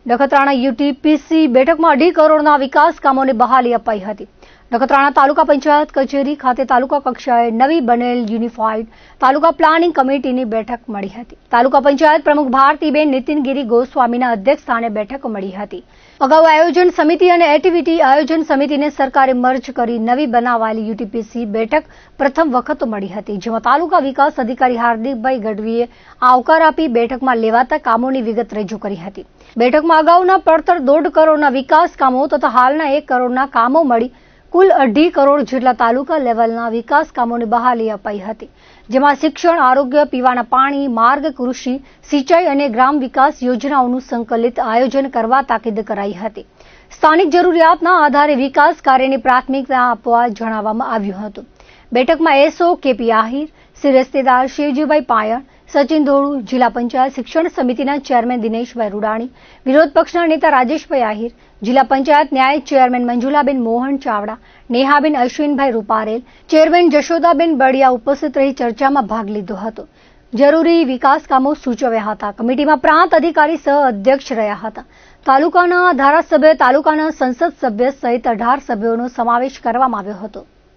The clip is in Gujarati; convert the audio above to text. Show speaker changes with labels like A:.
A: નખત્રાણા યુટીપીસી બેઠકમાં 2.5 કરોડના વિકાસ કામોને બહાલી અપાઈ હતી। નખત્રાણા તાલુકા પંચાયત કચેરી ખાતે તાલુકા કક્ષાએ નવી બનેલ યુનિફાઈડ તાલુકા પ્લાનિંગ કમિટીની બેઠક મળી હતી। તાલુકા પંચાયત પ્રમુખ ભારતીબેન નીતિનગીરી ગોસ્વામીના અધ્યક્ષસ્થાને બેઠક મળી હતી। અગાઉ આયોજન સમિતિ અને એક્ટિવિટી આયોજન સમિતિને સરકારે મર્જ કરી નવી બનાવાયેલી યુટીપીસી બેઠક પ્રથમ વખત મળી હતી, જેમાં તાલુકા વિકાસ અધિકારી હાર્દિકભાઈ ગઢવીએ આવકાર આપી બેઠકમાં લેવાતા કામોની વિગત રજૂ કરી હતી। બેઠકમાં અગાઉના પડતર 1.5 કરોડના વિકાસ કામો તથા હાલના 1 કરોડના કામો મળી કુલ 2.5 કરોડ જેટલા તાલુકા લેવલના વિકાસ કામોને બહાલી અપાઈ હતી, જેમાં શિક્ષણ, આરોગ્ય, પીવાના પાણી, માર્ગ, કૃષિ, સિંચાઈ અને ગ્રામ વિકાસ યોજનાઓનું સંકલિત આયોજન કરવા તાકીદ કરાઈ હતી। સ્થાનિક જરૂરિયાતના આધારે વિકાસ કાર્યને પ્રાથમિકતા આપવા જણાવવામાં આવ્યું હતું। બેઠકમાં એસઓ કેપી આહિર, શ્રી રસ્તેદાર શિવજીભાઈ પાયણ, સચિન ધોળુ, જિલ્લા પંચાયત શિક્ષણ સમિતિના ચેરમેન દિનેશભાઈ રૂડાણી, વિરોધ પક્ષના નેતા રાજેશભાઈ આહિર, જિલ્લા પંચાયત ન્યાય ચેરમેન મંજુલાબેન મોહન ચાવડા, નેહાબેન અશ્વિનભાઈ રૂપારેલ, ચેરમેન જશોદાબેન બળિયા ઉપસ્થિત રહી ચર્ચામાં ભાગ લીધો હતો। જરૂરી વિકાસ કામો સૂચવ્યા હતા। કમિટીમાં પ્રાંત અધિકારી સહ અધ્યક્ષ રહ્યા હતા। તાલુકાના ધારાસભ્ય, તાલુકાના સંસદ સભ્ય સહિત 18 સભ્યોનો સમાવેશ કરવામાં આવ્યો હતો।